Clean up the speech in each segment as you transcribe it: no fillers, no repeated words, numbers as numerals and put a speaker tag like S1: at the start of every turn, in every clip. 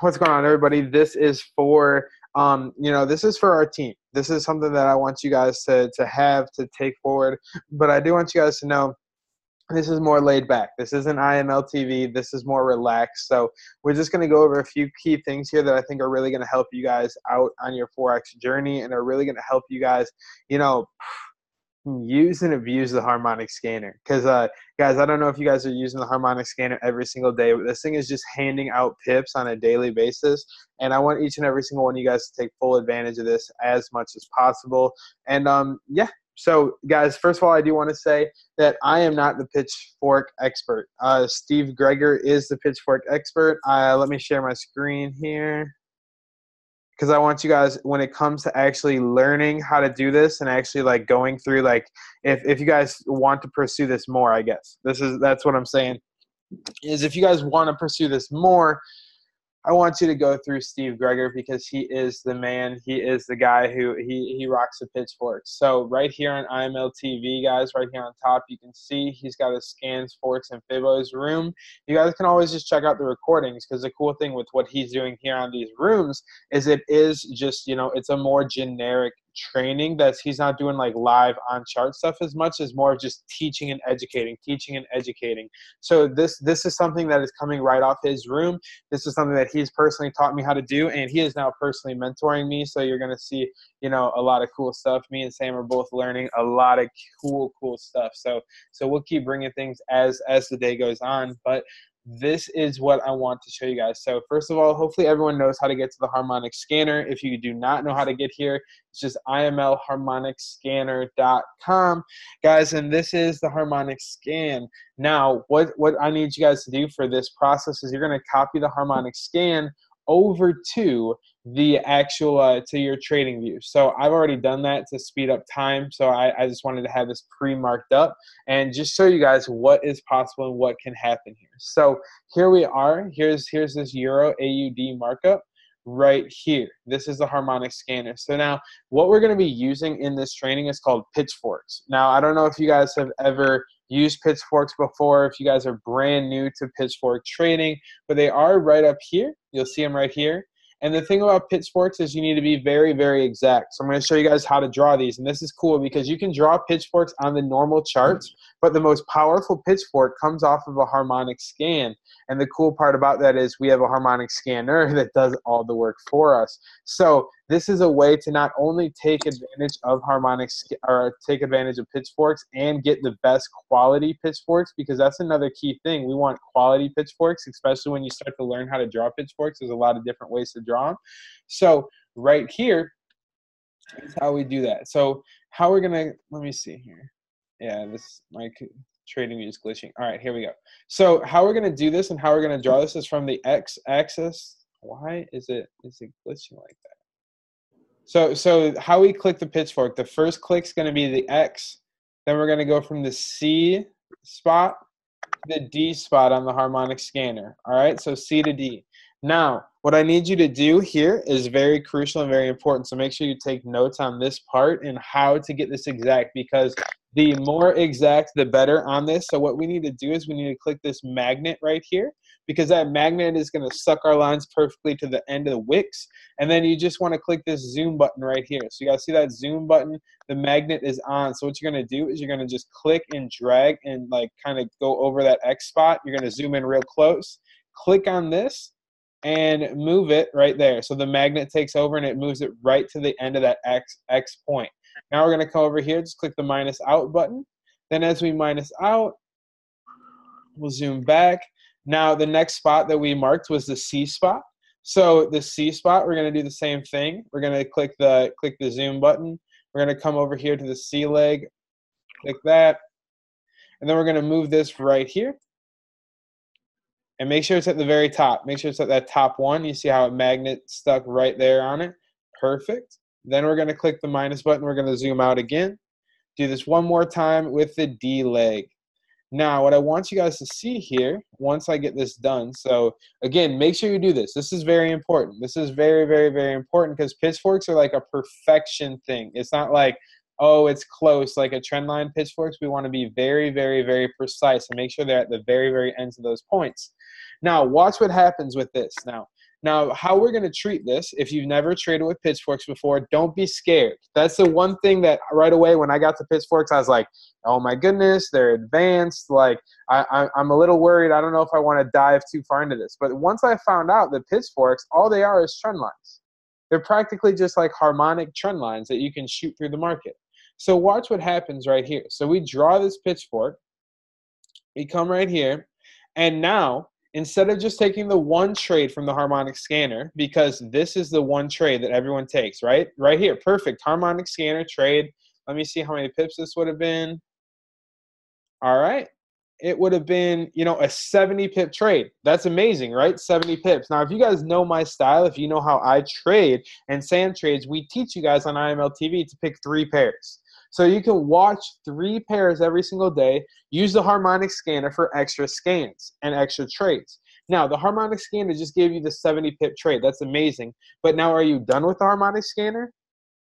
S1: What's going on, everybody? This is for this is for our team. This is something that I want you guys to have to take forward. But I do want you guys to know this is more laid back. This isn't IMLtv. This is more relaxed. So we're just going to go over a few key things here that I think are really going to help you guys out on your Forex journey, and are really going to help you guys, use and abuse the harmonic scanner. Because guys, I don't know if you guys are using the harmonic scanner every single day, but this thing is just handing out pips on a daily basis, and I want each and every single one of you guys to take full advantage of this as much as possible. And yeah, so guys, first of all, I do want to say that I am not the pitchfork expert. Steve Greger is the pitchfork expert. Let me share my screen here, because I want you guys, when it comes to actually learning how to do this and actually like going through, like if you guys want to pursue this more, I guess that's what I'm saying, is if you guys want to pursue this more, I want you to go through Steve Greger, because he is the man. He is the guy who he rocks the pitchforks. So right here on IMLtv, guys, right here on top, you can see he's got his scans, forks, and fibos room. You guys can always just check out the recordings, because the cool thing with what he's doing here on these rooms is it is just, it's a more generic training. That's he's not doing like live on chart stuff as much as more of just teaching and educating. So this is something that is coming right off his room. This is something that he's personally taught me how to do, and he is now personally mentoring me. So you're going to see, a lot of cool stuff. Me and Sam are both learning a lot of cool stuff. So we'll keep bringing things as the day goes on. But this is what I want to show you guys. So first of all, hopefully everyone knows how to get to the harmonic scanner. If you do not know how to get here, it's just imlharmonicscanner.com, guys, and this is the harmonic scan. Now, what I need you guys to do for this process is you're going to copy the harmonic scan over to the actual to your Tradingview. So I've already done that to speed up time. So I just wanted to have this pre-marked up and just show you guys what is possible and what can happen here. So here we are. Here's this Euro AUD markup right here. This is the harmonic scanner. So now what we're going to be using in this training is called pitchforks. Now, I don't know if you guys have ever used pitchforks before, if you guys are brand new to pitchfork trading, but they are right up here. You'll see them right here. And the thing about pitchforks is you need to be very, very exact. So I'm going to show you guys how to draw these. And this is cool because you can draw pitchforks on the normal charts, but the most powerful pitchfork comes off of a harmonic scan. And the cool part about that is we have a harmonic scanner that does all the work for us. So this is a way to not only take advantage of take advantage of pitchforks and get the best quality pitchforks, because that's another key thing. We want quality pitchforks, especially when you start to learn how to draw pitchforks. There's a lot of different ways to draw them. So right here is how we do that. So how we're gonna, let me see here. Yeah, my Tradingview is glitching. All right, here we go. So how we're gonna do this and how we're gonna draw this is from the x-axis. Why is it glitching like that? So how we click the pitchfork, the first click's going to be the X. Then we're going to go from the C spot to the D spot on the harmonic scanner. All right, so C to D. Now, what I need you to do here is very crucial and very important. So make sure you take notes on this part and how to get this exact, because the more exact, the better on this. So what we need to do is we need to click this magnet right here, because that magnet is going to suck our lines perfectly to the end of the wicks. And then you just want to click this zoom button right here. So you guys see that zoom button? The magnet is on. So what you're going to do is you're going to just click and drag and like kind of go over that X spot. You're going to zoom in real close. Click on this and move it right there. So the magnet takes over and it moves it right to the end of that X point. Now we're going to come over here, just click the minus out button. Then as we minus out, we'll zoom back. Now the next spot that we marked was the C spot. So the C spot, we're going to do the same thing. We're going to click the zoom button. We're going to come over here to the C leg, click that. And then we're going to move this right here. And make sure it's at the very top. Make sure it's at that top one. You see how a magnet stuck right there on it? Perfect. Then we're going to click the minus button. We're going to zoom out again. Do this one more time with the D leg. Now, what I want you guys to see here, once I get this done, so again, make sure you do this. This is very important. This is very, very, very important, because pitchforks are like a perfection thing. It's not like, oh, it's close, like a trend line pitchforks. We want to be very, very, very precise and make sure they're at the very, very ends of those points. Now, watch what happens with this. Now, Now, how we're going to treat this, if you've never traded with pitchforks before, don't be scared. That's the one thing that right away when I got to pitchforks, I was like, oh my goodness, they're advanced. Like, I'm a little worried. I don't know if I want to dive too far into this. But once I found out that pitchforks, all they are is trend lines. They're practically just like harmonic trend lines that you can shoot through the market. So watch what happens right here. So we draw this pitchfork. We come right here. And now, instead of just taking the one trade from the harmonic scanner, because this is the one trade that everyone takes, right? Right here, perfect. Harmonic scanner trade. Let me see how many pips this would have been. All right. It would have been, you know, a 70 pip trade. That's amazing, right? 70 pips. Now, if you guys know my style, if you know how I trade and Sam trades, we teach you guys on IMLtv to pick 3 pairs. So you can watch 3 pairs every single day. Use the harmonic scanner for extra scans and extra trades. Now, the harmonic scanner just gave you the 70 pip trade. That's amazing. But now, are you done with the harmonic scanner?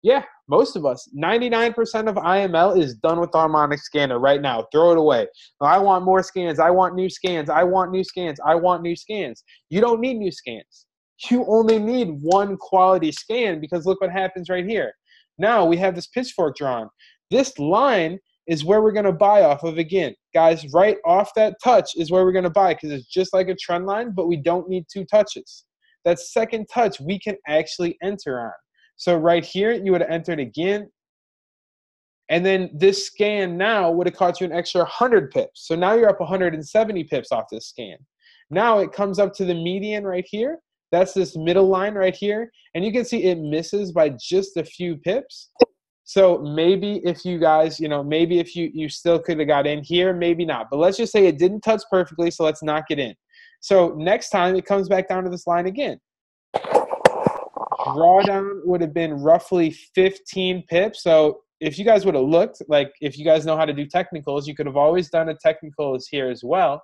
S1: Yeah, most of us. 99% of IML is done with the harmonic scanner right now. Throw it away. I want more scans. I want new scans. I want new scans. I want new scans. You don't need new scans. You only need one quality scan, because look what happens right here. Now we have this pitchfork drawn. This line is where we're going to buy off of again. Guys, right off that touch is where we're going to buy, because it's just like a trend line, but we don't need 2 touches. That second touch we can actually enter on. So right here, you would have entered again. And then this scan now would have cost you an extra 100 pips. So now you're up 170 pips off this scan. Now it comes up to the median right here. That's this middle line right here. And you can see it misses by just a few pips. So maybe if you guys, you know, maybe if you still could have got in here, maybe not. But let's just say it didn't touch perfectly, so let's knock it in. So next time it comes back down to this line again. Drawdown would have been roughly 15 pips. So if you guys would have looked, like if you guys know how to do technicals, you could have always done a technicals here as well.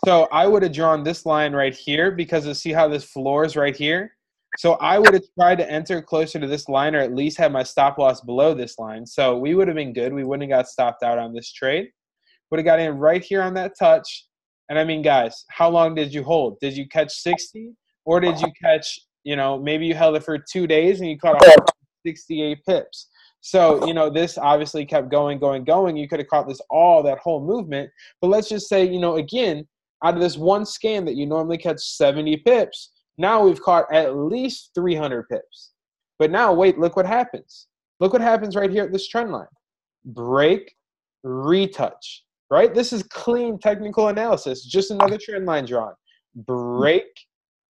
S1: So I would have drawn this line right here, because of see how this floor is right here. So I would have tried to enter closer to this line, or at least have my stop loss below this line. So we would have been good. We wouldn't have got stopped out on this trade. Would have got in right here on that touch. And I mean, guys, how long did you hold? Did you catch 60? Or did you catch, you know, maybe you held it for 2 days and you caught 168 pips. So, you know, this obviously kept going, going, going. You could have caught this that whole movement. But let's just say, you know, again, out of this one scan that you normally catch 70 pips, now we've caught at least 300 pips. But now, wait, look what happens. Look what happens right here at this trend line. Break, retouch, right? This is clean technical analysis. Just another trend line drawn. Break,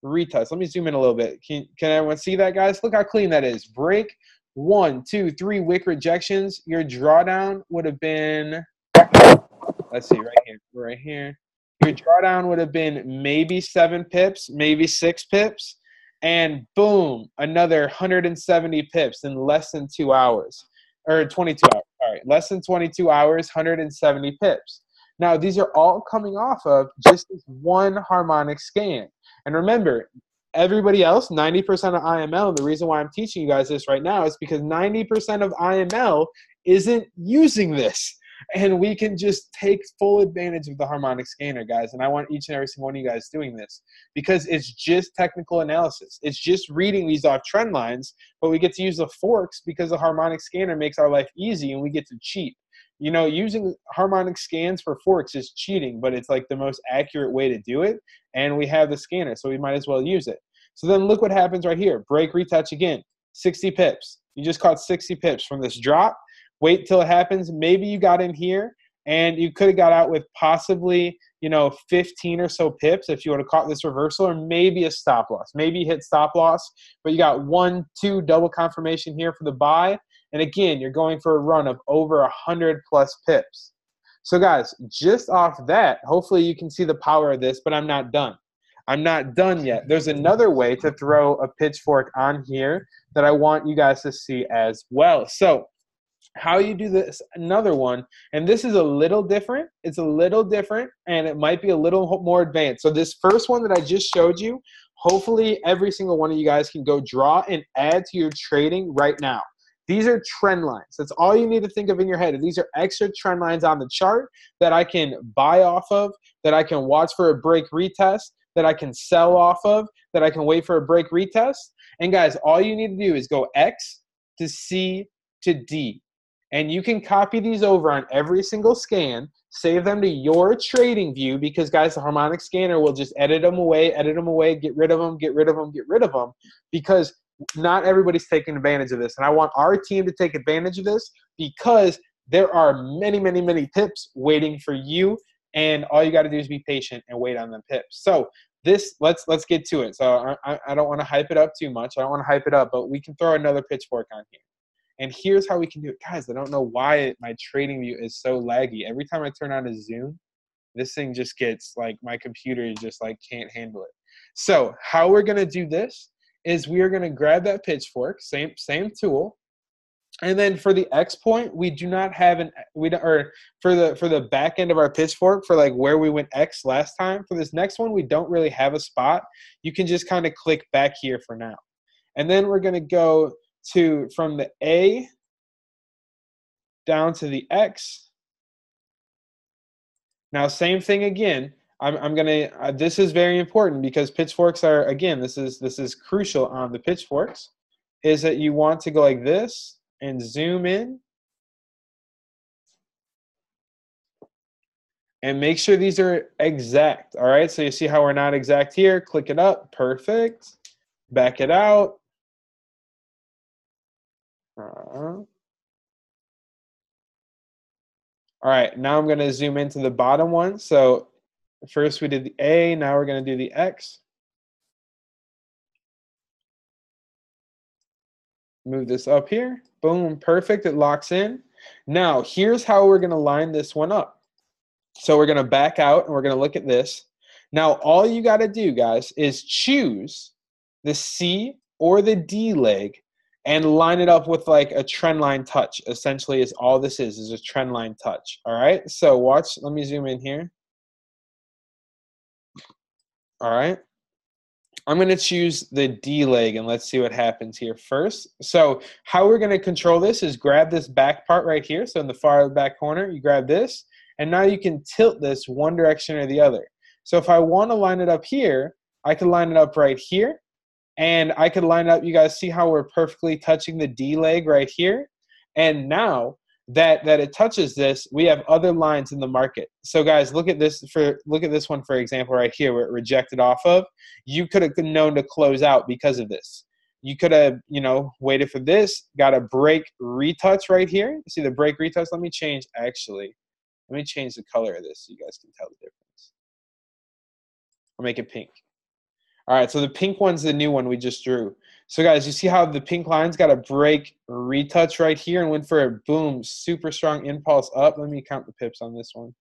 S1: retouch. Let me zoom in a little bit. Can everyone see that, guys? Look how clean that is. Break, 1, 2, 3 wick rejections. Your drawdown would have been, let's see, right here. Your drawdown would have been maybe 7 pips, maybe 6 pips, and boom, another 170 pips in less than 2 hours, or 22 hours. All right, less than 22 hours, 170 pips. Now, these are all coming off of just this one harmonic scan. And remember, everybody else, 90% of IML, and the reason why I'm teaching you guys this right now is because 90% of IML isn't using this. And we can just take full advantage of the harmonic scanner, guys. And I want each and every single one of you guys doing this, because it's just technical analysis. It's just reading these off trend lines, but we get to use the forks because the harmonic scanner makes our life easy and we get to cheat. You know, using harmonic scans for forks is cheating, but it's like the most accurate way to do it. And we have the scanner, so we might as well use it. So then look what happens right here. Break, retouch again, 60 pips. You just caught 60 pips from this drop. Wait till it happens. Maybe you got in here and you could have got out with possibly, you know, 15 or so pips if you would have caught this reversal, or maybe a stop loss. Maybe you hit stop loss, but you got 1, 2 double confirmation here for the buy. And again, you're going for a run of over 100 plus pips. So guys, just off that, hopefully you can see the power of this, but I'm not done. I'm not done yet. There's another way to throw a pitchfork on here that I want you guys to see as well. So how you do this, another one, and this is a little different. It's a little different, and it might be a little more advanced. So this first one that I just showed you, hopefully every single one of you guys can go draw and add to your trading right now. These are trend lines. That's all you need to think of in your head. These are extra trend lines on the chart that I can buy off of, that I can watch for a break retest, that I can sell off of, that I can wait for a break retest. And guys, all you need to do is go X to C to D. And you can copy these over on every single scan, save them to your trading view, because guys, the harmonic scanner will just edit them away, get rid of them, get rid of them, get rid of them, because not everybody's taking advantage of this. And I want our team to take advantage of this, because there are many, many, many pips waiting for you, and all you got to do is be patient and wait on them pips. So this, let's get to it. So I don't want to hype it up too much. I don't want to hype it up, but we can throw another pitchfork on here. And here's how we can do it. Guys, I don't know why my trading view is so laggy. Every time I turn on a Zoom, this thing just gets like, my computer just like can't handle it. So how we're going to do this is we are going to grab that pitchfork, same tool. And then for the X point, we do not have for the back end of our pitchfork, for like where we went X last time, for this next one, we don't really have a spot. You can just kind of click back here for now. And then we're going to go from the A down to the X. Now, same thing again. I'm gonna. This is very important, because pitchforks are, again, this is crucial on the pitchforks. Is that you want to go like this and zoom in, and make sure these are exact. All right. So you see how we're not exact here. Click it up. Perfect. Back it out. All right, now I'm going to zoom into the bottom one. So first we did the A, now we're going to do the X. Move this up here. Boom, perfect. It locks in. Now, here's how we're going to line this one up. So we're going to back out, and we're going to look at this. Now, all you got to do, guys, is choose the C or the D leg and line it up with like a trend line touch. Essentially, is all this is a trend line touch. All right, so watch. Let me zoom in here. All right, I'm going to choose the D leg, and let's see what happens here first. So how we're going to control this is grab this back part right here. So in the far back corner, you grab this, and now you can tilt this one direction or the other. So if I want to line it up here, I can line it up right here. And I could line up, you guys see how we're perfectly touching the D leg right here? And now that it touches this, we have other lines in the market. So guys, look at this one, for example, right here, where it rejected off of. You could have known to close out because of this. You could have, waited for this, got a break retouch right here. See the break retouch? Let me change the color of this so you guys can tell the difference. I'll make it pink. All right, so the pink one's the new one we just drew. So guys, you see how the pink line's got a break retouch right here and went for a boom, super strong impulse up. Let me count the pips on this one.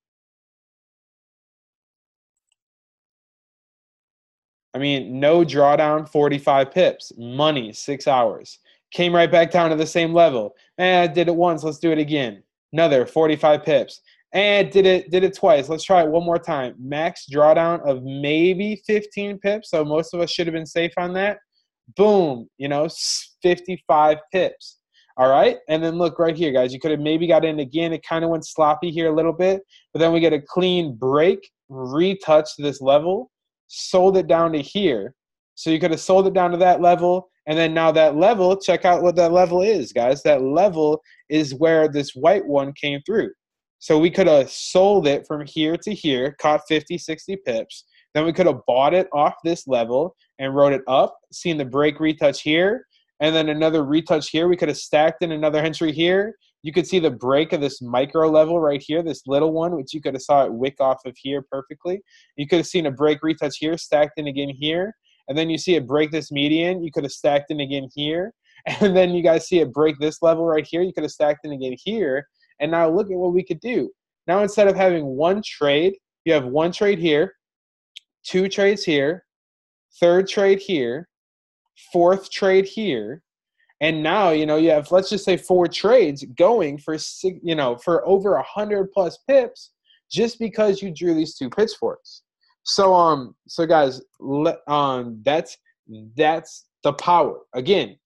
S1: I mean, no drawdown, 45 pips. Money, 6 hours. Came right back down to the same level. Did it once, let's do it again. Another 45 pips. And did it twice. Let's try it one more time. Max drawdown of maybe 15 pips. So most of us should have been safe on that. Boom, 55 pips. All right. And then look right here, guys. You could have maybe got in again. It kind of went sloppy here a little bit. But then we get a clean break, retouch this level, sold it down to here. So you could have sold it down to that level. And then now that level, check out what that level is, guys. That level is where this white one came through. So we could have sold it from here to here, caught 50, 60 pips. Then we could have bought it off this level and wrote it up, seen the break retouch here, and then another retouch here. We could have stacked in another entry here. You could see the break of this micro level right here, this little one, which you could have saw it wick off of here perfectly. You could have seen a break retouch here, stacked in again here. And then you see it break this median. You could have stacked in again here. And then you guys see it break this level right here. You could have stacked in again here. And now look at what we could do. Now instead of having one trade, you have one trade here, two trades here, third trade here, fourth trade here. And now, you have, let's just say 4 trades going for, for over 100 plus pips just because you drew these 2 pitchforks. So, guys, that's the power. Again,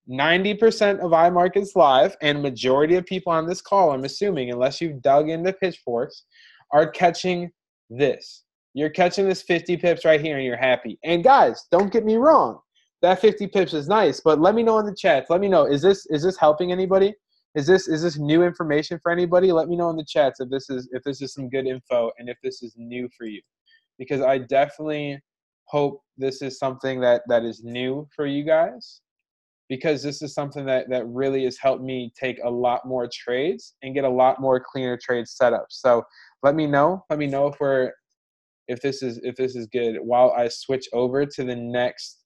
S1: 90% of iMarkets Live and majority of people on this call, I'm assuming, unless you've dug into pitchforks, are catching this. You're catching this 50 pips right here and you're happy. And guys, don't get me wrong. That 50 pips is nice, but let me know in the chats. Let me know, is this helping anybody? Is this new information for anybody? Let me know in the chats if this is some good info and if this is new for you. Because I definitely hope this is something that is new for you guys, because this is something that really has helped me take a lot more trades and get a lot more cleaner trade setups. So let me know if this is good while I switch over to the next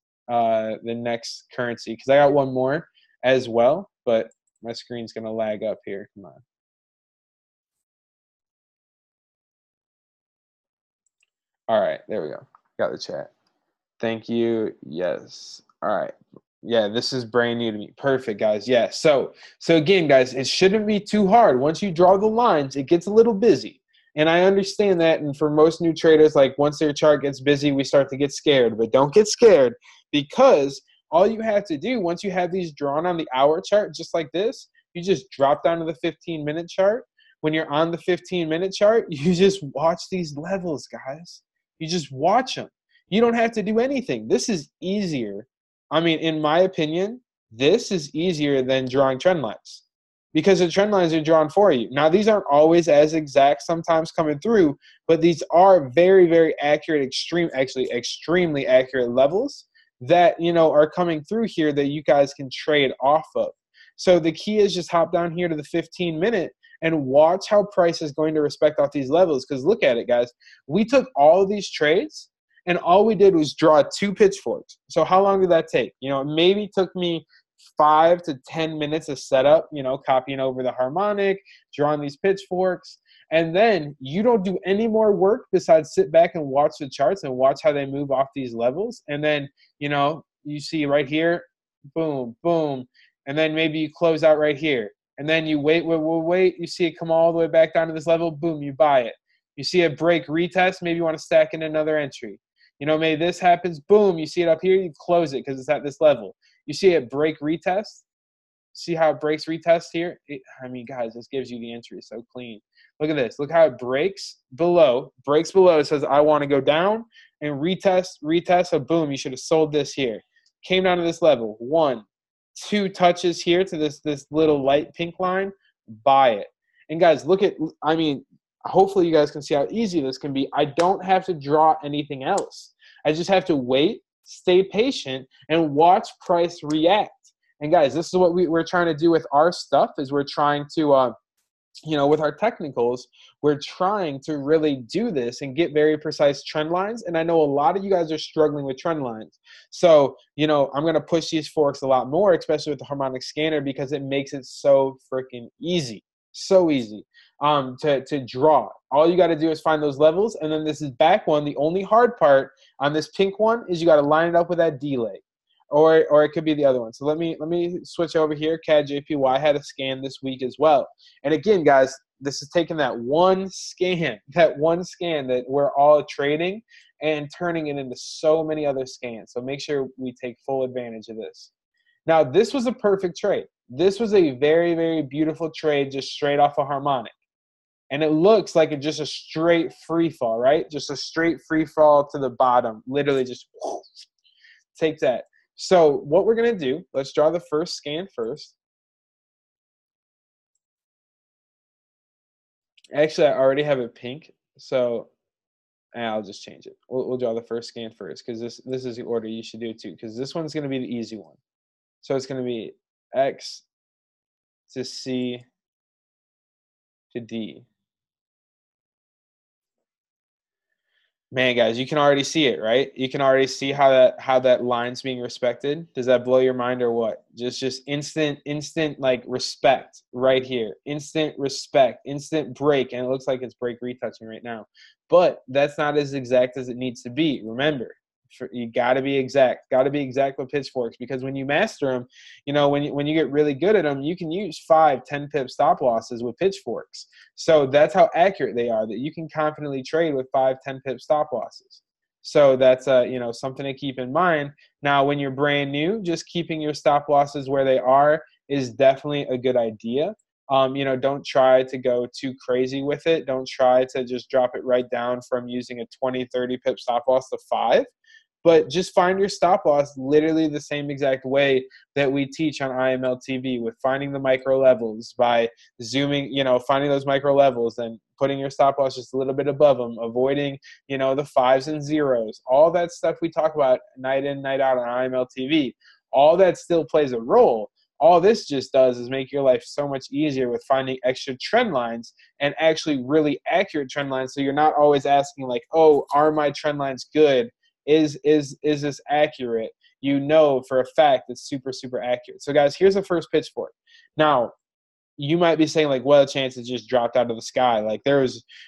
S1: currency, because I got one more as well, but my screen's gonna lag up here. Come on. All right, there we go. Got the chat. Thank you. Yes. All right. Yeah, this is brand new to me. Perfect, guys. Yeah. So again, guys, it shouldn't be too hard. Once you draw the lines, it gets a little busy. And I understand that. And for most new traders, like once their chart gets busy, we start to get scared. But don't get scared, because all you have to do once you have these drawn on the hour chart, just like this, you just drop down to the 15-minute chart. When you're on the 15-minute chart, you just watch these levels, guys. You just watch them. You don't have to do anything. This is easier. I mean, in my opinion, this is easier than drawing trend lines, because the trend lines are drawn for you. Now, these aren't always as exact sometimes coming through, but these are very, very accurate, extremely accurate levels that, you know, are coming through here that you guys can trade off of. So the key is just hop down here to the 15-minute and watch how price is going to respect off these levels. Because look at it, guys. We took all of these trades, and all we did was draw 2 pitchforks. So how long did that take? You know, it maybe took me 5 to 10 minutes of setup, you know, copying over the harmonic, drawing these pitchforks. And then you don't do any more work besides sit back and watch the charts and watch how they move off these levels. And then, you know, you see right here, boom, boom. And then maybe you close out right here. And then you wait, you see it come all the way back down to this level, boom, you buy it. You see it break, retest, maybe you want to stack in another entry. You know, maybe this happens, boom, you see it up here, you close it because it's at this level. You see it break, retest. See how it breaks, retest here? I mean, guys, this gives you the entry so clean. Look at this. Look how it breaks below. Breaks below. It says, I want to go down, and retest. So, boom, you should have sold this here. Came down to this level. 1, 2 touches here to this little light pink line. Buy it. And, guys, look at, I mean, hopefully you guys can see how easy this can be. I don't have to draw anything else. I just have to wait, stay patient, and watch price react. And guys, this is what we're trying to do with our stuff, is we're trying to, you know, with our technicals, we're trying to really do this and get very precise trend lines. And I know a lot of you guys are struggling with trend lines. So, you know, I'm going to push these forks a lot more, especially with the harmonic scanner, because it makes it so freaking easy. So easy to draw. All you got to do is find those levels. And then this is back one. The only hard part on this pink one is you got to line it up with that delay. Or it could be the other one. So let me switch over here. CAD JPY had a scan this week as well. And again, guys, this is taking that one scan that we're all trading and turning it into so many other scans. So make sure we take full advantage of this. Now, this was a perfect trade. This was a very, very beautiful trade, just straight off a harmonic. And it looks like it's just a straight free fall, right? Just a straight free fall to the bottom. Literally just whoosh, take that. So what we're going to do, let's draw the first scan first. Actually, I already have it pink, so I'll just change it. We'll draw the first scan first, because this is the order you should do it too, because this one's going to be the easy one. So it's going to be X to C to D. Man, guys, you can already see it, right? You can already see how that line's being respected. Does that blow your mind or what? Just instant like respect right here. Instant respect, instant break, and it looks like it's break retouching right now. But that's not as exact as it needs to be. Remember, you got to be exact. Got to be exact with pitchforks, because when you master them, you know, when you get really good at them, you can use 5, 10 pip stop losses with pitchforks. So that's how accurate they are, that you can confidently trade with 5, 10 pip stop losses. So that's you know, something to keep in mind. Now, when you're brand new, just keeping your stop losses where they are is definitely a good idea. You know, don't try to go too crazy with it. Don't try to just drop it right down from using a 20, 30 pip stop loss to 5. But just find your stop loss literally the same exact way that we teach on IMLtv, with finding the micro levels by zooming, you know, finding those micro levels and putting your stop loss just a little bit above them, avoiding, you know, the 5s and 0s, all that stuff we talk about night in, night out on IMLtv. All that still plays a role. All this just does is make your life so much easier with finding extra trend lines, and actually really accurate trend lines. So you're not always asking like, oh, are my trend lines good? Is this accurate? You know for a fact it's super, super accurate. So guys, here's the first pitch for it. Now, you might be saying like, well, chance it just dropped out of the sky. Like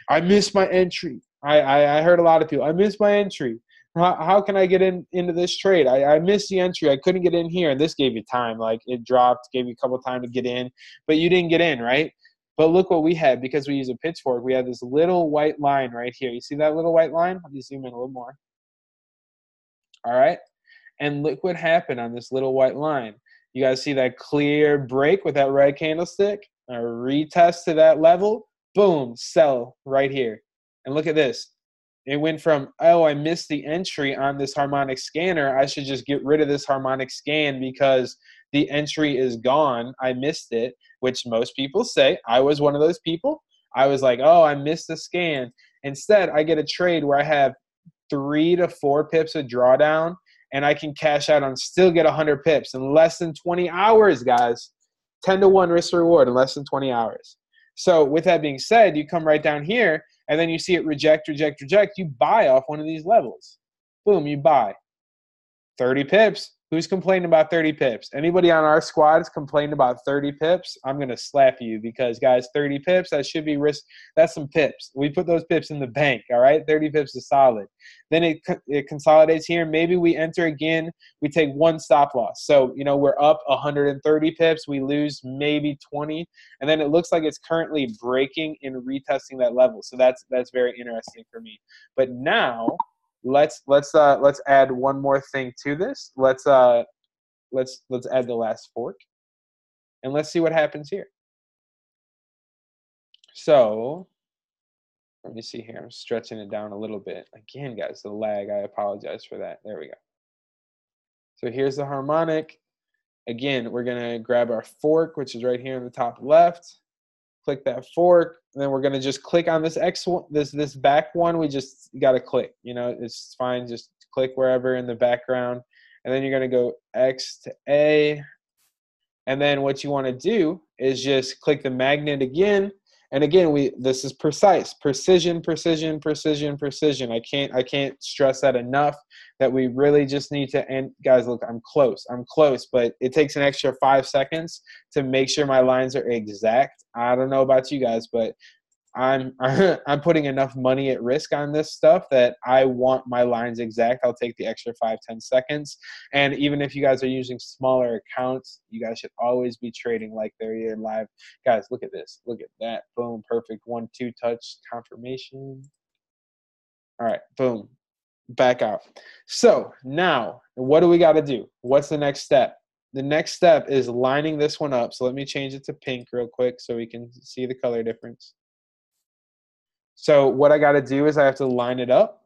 S1: I missed my entry. I heard a lot of people, I missed my entry. How can I get into this trade? I missed the entry. I couldn't get in here. And this gave you time. Like it dropped, gave you a couple of time to get in, but you didn't get in, right? But look what we had, because we use a pitchfork. We had this little white line right here. You see that little white line? Let me zoom in a little more. All right. And look what happened on this little white line. You guys see that clear break with that red candlestick? A retest to that level. Boom, sell right here. And look at this. It went from, oh, I missed the entry on this harmonic scanner. I should just get rid of this harmonic scan because the entry is gone. I missed it, which most people say. I was one of those people. I was like, oh, I missed the scan. Instead, I get a trade where I have 3 to 4 pips of drawdown, and I can cash out and still get 100 pips in less than 20 hours, guys. 10 to 1 risk reward in less than 20 hours. So with that being said, you come right down here, and then you see it reject, reject, reject. You buy off one of these levels. Boom, you buy. 30 pips. Who's complaining about 30 pips? Anybody on our squad is complaining about 30 pips? I'm going to slap you, because, guys, 30 pips, that should be risk. That's some pips. We put those pips in the bank, all right? 30 pips is solid. Then it consolidates here. Maybe we enter again. We take 1 stop loss. So, you know, we're up 130 pips. We lose maybe 20. And then it looks like it's currently breaking and retesting that level. So that's very interesting for me. But now let's add one more thing to this. Let's add the last fork, and let's see what happens here. So let me see here. I'm stretching it down a little bit. Again, guys, the lag, I apologize for that. There we go. So here's the harmonic. Again, we're going to grab our fork, which is right here in the top left. Click that fork, and then we're going to just click on this X one, this back one. We just got to click. You know, it's fine. Just click wherever in the background, and then you're going to go X to A. And then what you want to do is just click the magnet again. And again, this is precise, precision, precision, precision, precision. I can't stress that enough, that we really just need to, and guys, look, I'm close, but it takes an extra 5 seconds to make sure my lines are exact. I don't know about you guys, but I'm putting enough money at risk on this stuff that I want my lines exact. I'll take the extra 5-10 seconds. And even if you guys are using smaller accounts, you guys should always be trading like they're here live. Guys, look at this. Look at that. Boom. Perfect. 1-2 touch confirmation. All right. Boom. Back out. So now what do we got to do? What's the next step? The next step is lining this one up. So let me change it to pink real quick so we can see the color difference. So what I got to do is I have to line it up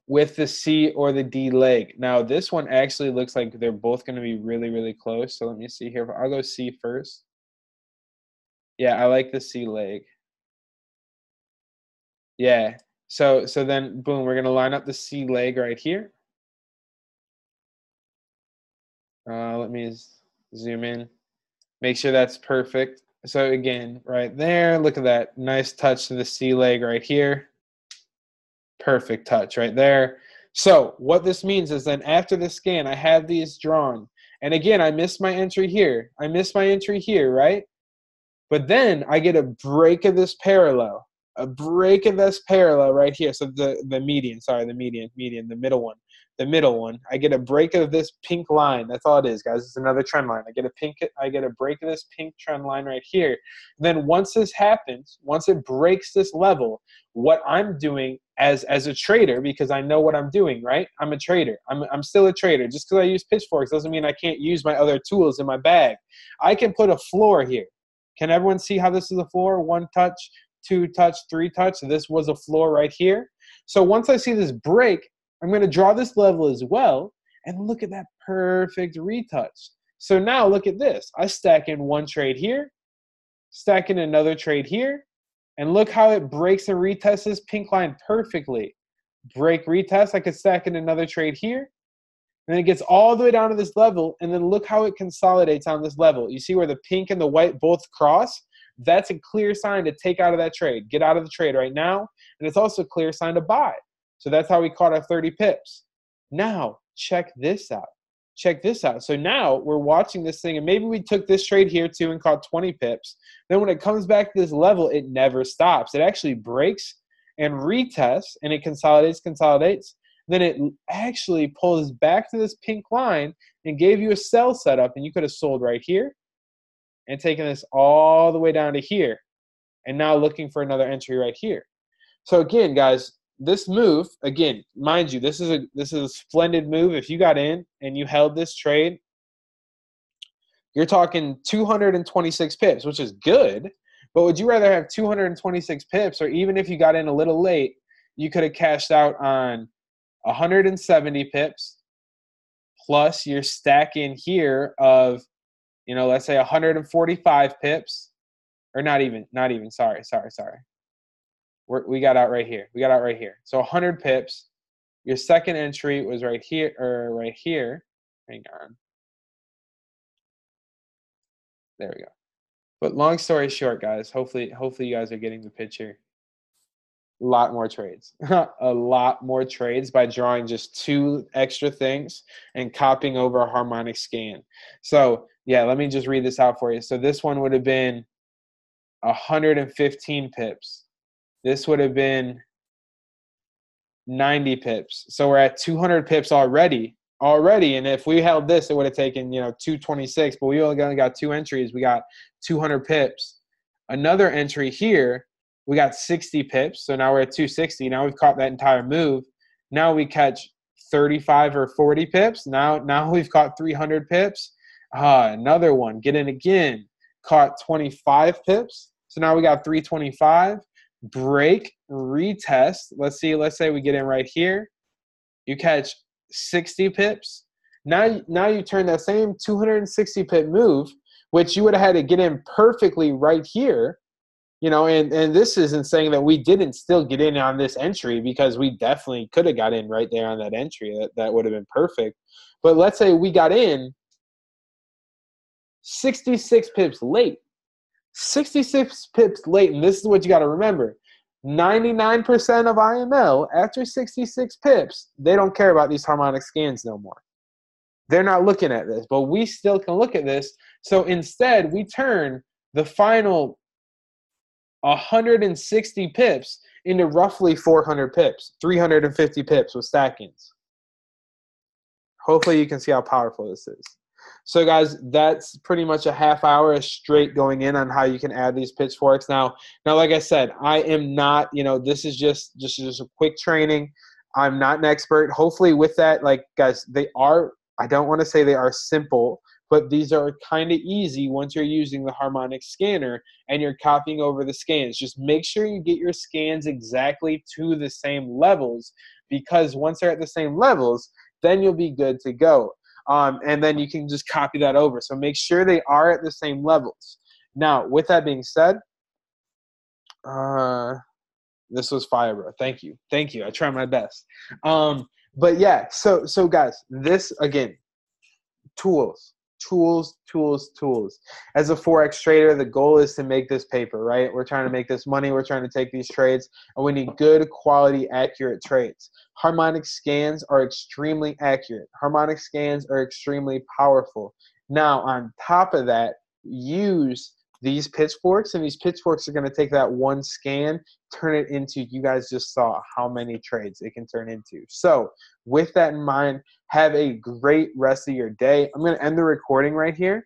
S1: with the C or the D leg. Now this one actually looks like they're both going to be really, really close. So let me see here. I'll go C first. Yeah, I like the C leg. Yeah. So then boom, we're going to line up the C leg right here. Let me zoom in. Make sure that's perfect. So again, right there, look at that. Nice touch to the C leg right here. Perfect touch right there. So what this means is then after the scan, I have these drawn. And again, I missed my entry here. I missed my entry here, right? But then I get a break of this parallel. A break of this parallel right here. So the median, sorry, the median, the middle one. The middle one, I get a break of this pink line. That's all it is, guys. It's another trend line. I get a break of this pink trend line right here. And then once this happens, once it breaks this level, what I'm doing as a trader, because I know what I'm doing, right? I'm a trader. I'm still a trader. Just because I use pitchforks doesn't mean I can't use my other tools in my bag. I can put a floor here. Can everyone see how this is a floor? 1 touch, 2 touch, 3 touch. So this was a floor right here. So once I see this break, I'm going to draw this level as well. And look at that perfect retouch. So now look at this. I stack in 1 trade here, stack in another trade here, and look how it breaks and retests this pink line perfectly. Break, retest. I could stack in another trade here. And then it gets all the way down to this level, and then look how it consolidates on this level. You see where the pink and the white both cross? That's a clear sign to take out of that trade. Get out of the trade right now, and it's also a clear sign to buy. So that's how we caught our 30 pips. Now, check this out. Check this out. So now we're watching this thing, and maybe we took this trade here too and caught 20 pips. Then when it comes back to this level, it never stops. It actually breaks and retests, and it consolidates. Then it actually pulls back to this pink line and gave you a sell setup, and you could have sold right here and taken this all the way down to here, and now looking for another entry right here. So again, guys, this move, again, mind you, this is a splendid move. If you got in and you held this trade, you're talking 226 pips, which is good. But would you rather have 226 pips, or even if you got in a little late, you could have cashed out on 170 pips plus your stack in here of, you know, let's say 145 pips, or not even, sorry. We got out right here. So 100 pips. Your second entry was right here, or right here. Hang on. There we go. But long story short, guys, hopefully you guys are getting the picture. A lot more trades. A lot more trades by drawing just 2 extra things and copying over a harmonic scan. So yeah, let me just read this out for you. So this one would have been 115 pips. This would have been 90 pips. So we're at 200 pips already. And if we held this, it would have taken, you know, 226, but we only got 2 entries. We got 200 pips. Another entry here, we got 60 pips. So now we're at 260. Now we've caught that entire move. Now we catch 35 or 40 pips. Now we've caught 300 pips. Another one, get in again, caught 25 pips. So now we got 325. Break, retest. Let's say we get in right here. You catch 60 pips. Now you turn that same 260 pip move, which you would have had to get in perfectly right here, you know, and this isn't saying that we didn't still get in on this entry, because we definitely could have got in right there on that entry. That would have been perfect. But let's say we got in 66 pips late. 66 pips late, and this is what you got to remember. 99% of IML, after 66 pips, they don't care about these harmonic scans no more. They're not looking at this, but we still can look at this. So instead, we turn the final 160 pips into roughly 400 pips, 350 pips with stackings. Hopefully you can see how powerful this is. So guys, that's pretty much a half hour straight going in on how you can add these pitchforks. Now, like I said, I am not, you know, this is just a quick training. I'm not an expert. Hopefully with that, like guys, I don't want to say they are simple, but these are kind of easy once you're using the harmonic scanner and you're copying over the scans. Just make sure you get your scans exactly to the same levels, because once they're at the same levels, then you'll be good to go. And then you can just copy that over. So make sure they are at the same levels. Now, with that being said, this was fire, bro. Thank you. I try my best. But yeah, so guys, this again, tools. As a Forex trader, the goal is to make this paper, right? We're trying to make this money. We're trying to take these trades, and we need good quality, accurate trades. Harmonic scans are extremely accurate. Harmonic scans are extremely powerful. Now, on top of that, use these pitchforks, and these pitchforks are going to take that one scan, turn it into, you guys just saw how many trades it can turn into. So with that in mind, have a great rest of your day. I'm going to end the recording right here,